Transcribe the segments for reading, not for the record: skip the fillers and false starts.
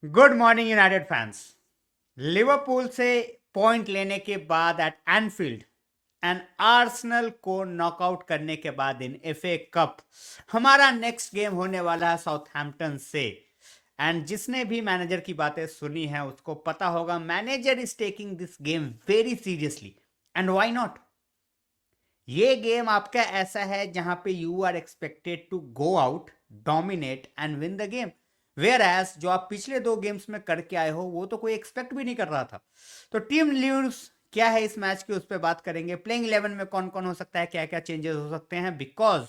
Good morning United fans. Liverpool से point लेने के बाद एट एनफील्ड एंड आर्सेनल को नॉकआउट करने के बाद इन एफए कप हमारा नेक्स्ट गेम होने वाला है साउथहैम्पटन से। एंड जिसने भी मैनेजर की बातें सुनी है उसको पता होगा manager is taking this game very seriously. And why not? ये गेम आपका ऐसा है जहां पे you are expected to go out, dominate and win the game. Whereas जो आप पिछले दो गेम्स में करके आए हो वो तो कोई एक्सपेक्ट भी नहीं कर रहा था। तो टीम न्यूज क्या है इस मैच की उस पर बात करेंगे। प्लेइंग 11 में कौन कौन हो सकता है, क्या क्या चेंजेस हो सकते हैं, because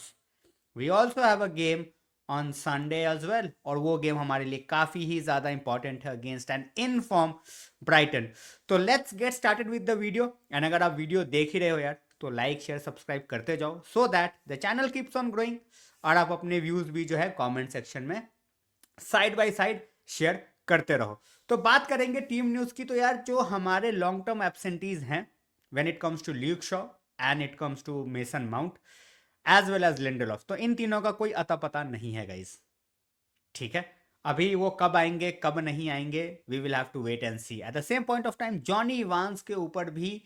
we also have a game on Sunday as well. और वो गेम हमारे लिए काफी ही ज्यादा इंपॉर्टेंट है against an in form Brighton. तो let's get started with the video. And अगर आप वीडियो देख ही रहे हो यार तो लाइक शेयर सब्सक्राइब करते जाओ so that the channel keeps on growing. और आप अपने व्यूज भी जो है कमेंट सेक्शन में साइड बाय साइड शेयर करते रहो। तो बात करेंगे टीम न्यूज की। तो यार जो हमारे लॉन्ग टर्म एब्सेंटीज हैं when it comes to Luke Shaw and it comes to Mason Mount as well as Lindelof, तो इन तीनों का कोई अता पता नहीं है गाइस। ठीक है, अभी वो कब आएंगे कब नहीं आएंगे we will have to wait and see. At the same point of time Jonny Evans के ऊपर भी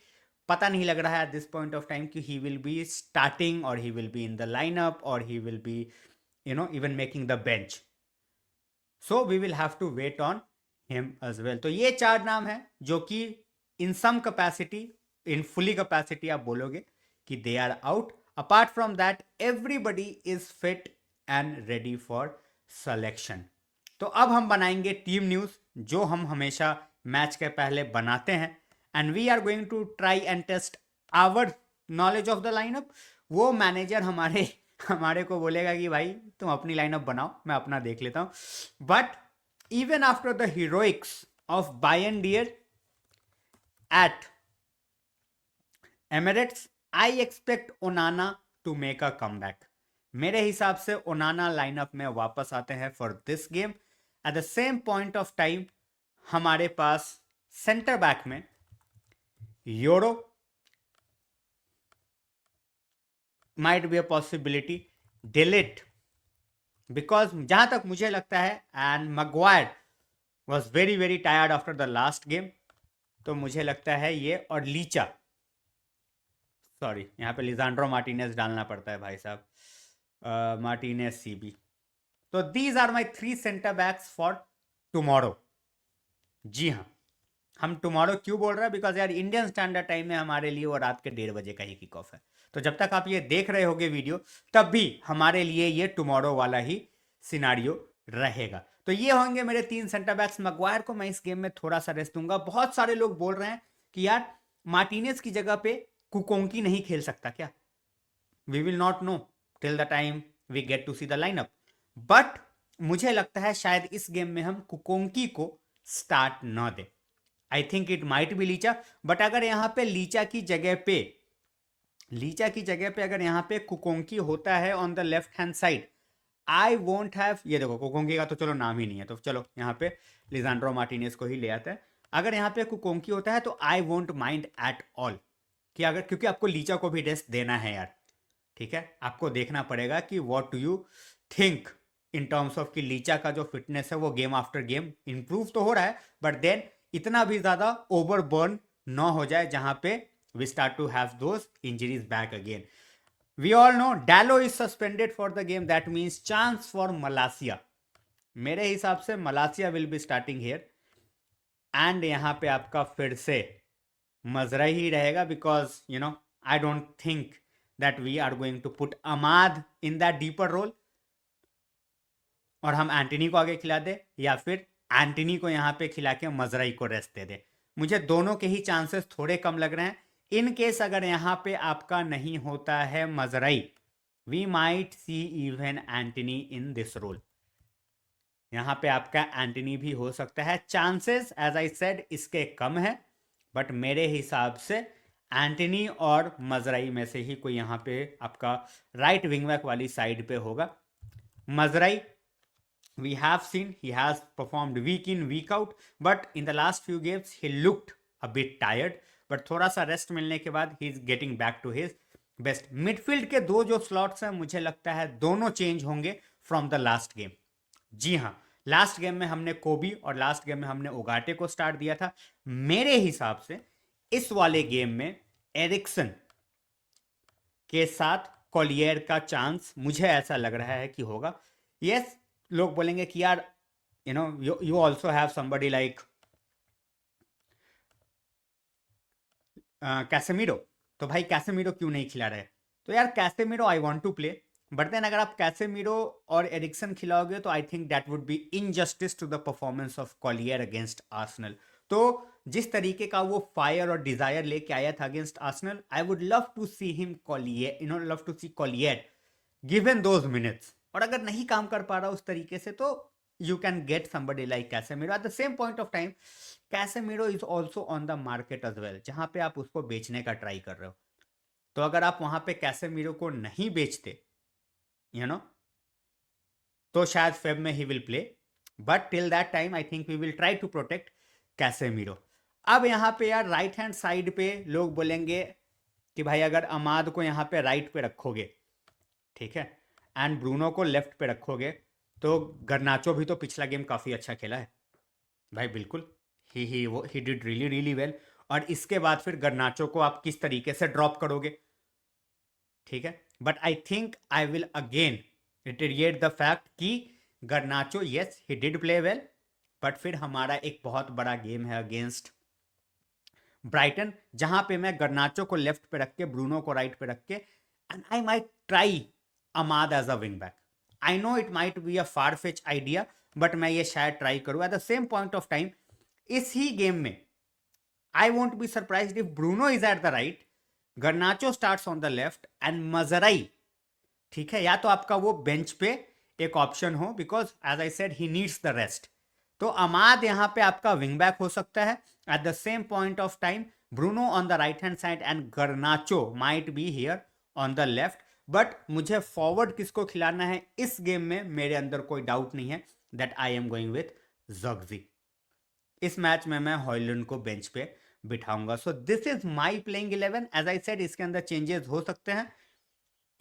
पता नहीं लग रहा है at this point of time कि ही विल बी स्टार्टिंग और he will be in the lineup और he will be even making the bench. So we will have to wait on him as well. तो ये चार नाम है जो कि इन सम कैपेसिटी, इन फुली कैपेसिटी आप बोलोगे कि they are out. Apart from that everybody is fit and ready for selection. तो अब हम बनाएंगे टीम न्यूज जो हम हमेशा मैच के पहले बनाते हैं। And we are going to try and test our knowledge of the lineup. वो मैनेजर हमारे हमारे को बोलेगा कि भाई तुम अपनी लाइनअप बनाओ, मैं अपना देख लेता हूं। But even after the heroics of Bayindir at Emirates I expect Onana to make a comeback. मेरे हिसाब से ओनाना लाइनअप में वापस आते हैं for this game. At the same point of time हमारे पास सेंटर बैक में Yoro might be a possibility, De Ligt, because जहां तक मुझे लगता है and Maguire was very very tired after the last game. तो मुझे लगता है ये और लीचा, सॉरी यहाँ पे लिजांड्रो मार्टिनेज डालना पड़ता है भाई साहब, मार्टिनेज सीबी। तो these are my three centre backs for tomorrow. जी हाँ, हम टुमारो क्यों बोल रहे हैं, बिकॉज यार इंडियन स्टैंडर्ड टाइम में हमारे लिए वो रात के 1:30 बजे का ही किक ऑफ है। तो जब तक आप ये देख रहे होगे वीडियो तब भी हमारे लिए ये टुमारो वाला ही सिनारियो रहेगा। तो ये होंगे मेरे तीन सेंटर बैक्स। मगवायर को मैं इस गेम में थोड़ा सा रेस्ट दूंगा। बहुत सारे लोग बोल रहे हैं कि यार मार्टिनेज की जगह पे कुकोंकी नहीं खेल सकता क्या। We will not know till the time we get to see the lineup. But मुझे लगता है शायद इस गेम में हम कुकोंकी को स्टार्ट न दे। I think it might be Licha. But अगर यहां पे लीचा की जगह पे अगर यहां पे कुकोंकी होता है on the left hand side, I won't have, ये देखो कुकोंकी का तो चलो नाम ही नहीं है, तो चलो यहाँ पे लिजांड्रो मार्टिनेज को ही ले आता है। अगर यहाँ पे कुकोंकी होता है तो आई वोंट माइंड एट ऑल कि अगर, क्योंकि आपको लीचा को भी रेस्ट देना है यार। ठीक है, आपको देखना पड़ेगा कि what do you think in terms of कि लीचा का जो फिटनेस है वो गेम आफ्टर गेम इंप्रूव तो हो रहा है, बट देन इतना भी ज्यादा ओवरबर्न ना हो जाए जहां पे we start to have those injuries back again. We all know Dalot is suspended for the game, that means chance for Malacia. मेरे हिसाब से Malacia will be starting here. And यहां पे आपका फिर से मजरा ही रहेगा, because I don't think that we are going to put Amad in that deeper role और हम एंटनी को आगे खिला दे, या फिर एंटनी को यहां पे खिला के मजराई को रेस्ट दे दे। मुझे दोनों के ही चांसेस थोड़े कम लग रहे हैं। इन केस अगर यहां पे आपका नहीं होता है Mazraoui, we might see even Antony in this role. यहां पे आपका एंटनी भी हो सकता है। चांसेस एज आई सेड इसके कम है, बट मेरे हिसाब से एंटनी और मजराई में से ही कोई यहां पे आपका राइट विंगबैक वाली साइड पे होगा। मजराई we have seen he has performed week in week out, but in the last few games he looked a bit tired, but थोड़ा सा रेस्ट मिलने के बाद he is getting back to his best। Midfield के दो जो slots हैं मुझे लगता है दोनों चेंज होंगे फ्रॉम द लास्ट गेम। जी हाँ, लास्ट गेम में हमने कोबी और लास्ट गेम में हमने ओगाटे को स्टार्ट दिया था। मेरे हिसाब से इस वाले गेम में एरिक्सन के साथ कॉलियर का चांस मुझे ऐसा लग रहा है कि होगा। यस, लोग बोलेंगे कि यार you also have somebody like Casemiro, तो भाई कैसेमीरो क्यों नहीं खिला रहे? तो यार Casemiro I want to play, but then अगर आप कैसेमीरो और एरिक्सन खिलाओगे तो I think that would be injustice to the performance of Collyer against Arsenal. तो जिस तरीके का वो फायर और डिजायर लेके आया था against Arsenal, I would love to see him Collyer, love to see Collyer given those minutes. और अगर नहीं काम कर पा रहा उस तरीके से तो you can get somebody like Casemiro. At the same point of time, Casemiro is also on the market as well, जहां पे आप उसको बेचने का ट्राई कर रहे हो। तो अगर आप वहां पे कैसेमीरो को नहीं बेचते तो शायद फेब में ही will play, but till that time I think we will try to protect Casemiro. अब यहाँ पे यार राइट हैंड साइड पे लोग बोलेंगे कि भाई अगर अमाद को यहाँ पे राइट पे रखोगे, ठीक है, एंड ब्रूनो को लेफ्ट पे रखोगे, तो गर्नाचो भी तो पिछला गेम काफ़ी अच्छा खेला है भाई, बिल्कुल he did really really well. और इसके बाद फिर गर्नाचो को आप किस तरीके से ड्रॉप करोगे, ठीक है, but I think I will again reiterate the fact कि Garnacho yes he did play well, but फिर हमारा एक बहुत बड़ा गेम है अगेंस्ट ब्राइटन, जहां पे मैं गर्नाचो को लेफ्ट पे रख के ब्रूनो को राइट पे रख के and I might try Amad as a wing back. I know it might be a far fetch idea, but मैं ये शायद ट्राई करूं। At the same point of time इस ही गेम में I won't be surprised if Bruno is at the right, Garnacho starts on the left and Mazraoui, ठीक है, या तो आपका वो बेंच पे एक ऑप्शन हो, because as I said he needs the rest. तो अमाद यहां पे आपका विंग बैक हो सकता है। Eight the same point of time Bruno on the right hand side and गर्नाचो might be here on the left. But मुझे forward किसको खिलाना है इस गेम में मेरे अंदर कोई डाउट नहीं है that I am going with Zirkzee. इस मैच में मैं हॉयलैंड को बेंच पे बिठाऊंगा। So this is my playing 11। As I said इसके अंदर चेंजेस हो सकते हैं,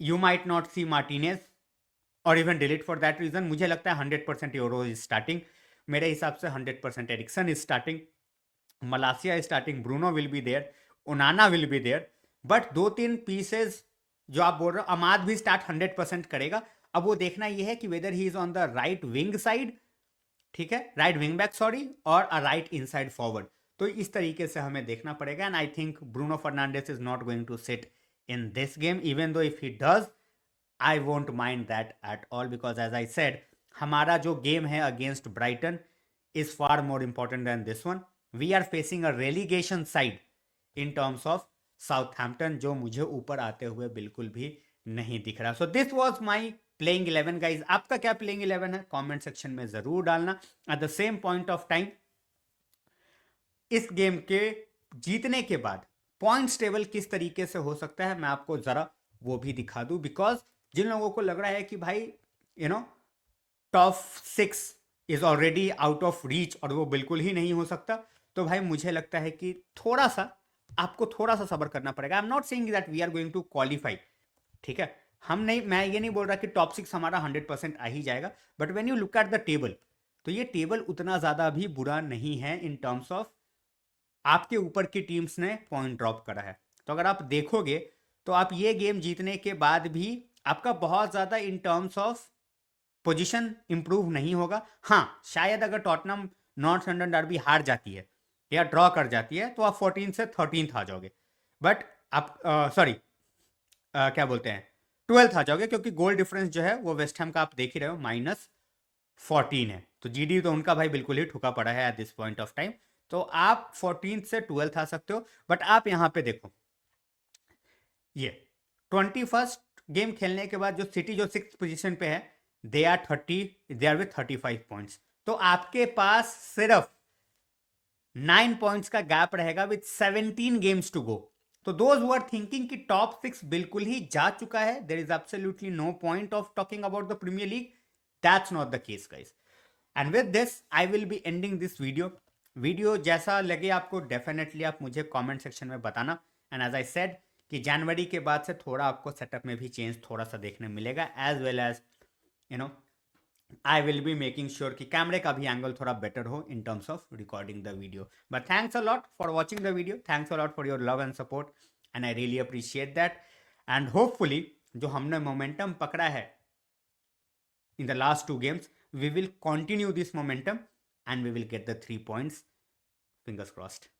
you might not see Martinez और even de Ligt for that reason. मुझे लगता है 100% यूरो इज स्टार्टिंग, मेरे हिसाब से 100% Eriksen is starting, Malacia is starting, Bruno will be there, Onana will be there. But 2-3 pieces जो आप बोल रहे हो, अमाद भी स्टार्ट 100% करेगा। अब वो देखना ये है कि weather he is on the right wing side, ठीक है, राइट विंग बैक सॉरी, और अ राइट इनसाइड फॉरवर्ड। तो इस तरीके से हमें देखना पड़ेगा। And I think Bruno Fernandes is not going to sit in this game, even though if he does I won't mind that at all, because as I said हमारा जो game है against Brighton is far more important than this one. We are facing a relegation side in terms of Southampton, जो मुझे ऊपर आते हुए बिल्कुल भी नहीं दिख रहा। So this was my playing 11 guys. आपका क्या प्लेइंग 11 है कमेंट सेक्शन में जरूर डालना। Eight the same point of time इस गेम के जीतने के बाद पॉइंट्स टेबल किस तरीके से हो सकता है मैं आपको जरा वो भी दिखा दूं, बिकॉज जिन लोगों को लग रहा है कि भाई top 6 is already out of reach और वो बिल्कुल ही नहीं हो सकता, तो भाई मुझे लगता है कि थोड़ा सा आपको थोड़ा सा सब्र करना पड़ेगा। I am not saying that we are going to qualify, ठीक है, हम नहीं, मैं ये नहीं बोल रहा कि टॉप 6 हमारा 100% आ ही जाएगा, but when you look at the table तो ये टेबल उतना ज़्यादा भी बुरा नहीं है इन टर्म्स ऑफ आपके ऊपर की टीम्स ने पॉइंट ड्रॉप करा है। तो अगर आप देखोगे तो आप ये गेम जीतने के बाद भी आपका बहुत ज़्यादा इन टर्म्स ऑफ पोजीशन इंप्रूव नहीं होगा। हाँ, शायद अगर टॉटनम नॉर्थ लंदन डर्बी हार जाती है या ड्रॉ कर जाती है तो आप 14 से 13th आ जाओगे, बट आप सॉरी क्या बोलते हैं 12th आ जाओगे, क्योंकि गोल डिफरेंस जो है वो वेस्ट हैम का आप देख ही रहे हो -14 है, तो जीडी तो उनका भाई बिल्कुल ही ठुका पड़ा है at this point of time. तो आप 14th से 12th आ सकते हो। बट आप यहां पे देखो ये 21st गेम खेलने के बाद जो सिटी जो 6th पोजीशन पे है दे आर विथ 35 पॉइंट्स, तो आपके पास सिर्फ 9 पॉइंट्स का गैप रहेगा विथ 17 गेम्स टू गो। तो दोज हु आर थिंकिंग कि टॉप 6 बिल्कुल ही जा चुका है, there is absolutely no point of talking about the Premier League, that's not the case guys. And with this I will be ending this video जैसा लगे आपको डेफिनेटली आप मुझे कमेंट सेक्शन में बताना। एंड एज आई सेड कि जनवरी के बाद से थोड़ा आपको सेटअप में भी चेंज थोड़ा सा देखने मिलेगा, as well as I will be making sure कि कैमरे का भी एंगल थोड़ा बेटर हो in terms of recording the video. But thanks a lot for watching the video, thanks a lot for your love and support, and I really appreciate that. And hopefully जो हमने momentum पकड़ा है in the last two games, we will continue this momentum and we will get the 3 points. Fingers crossed.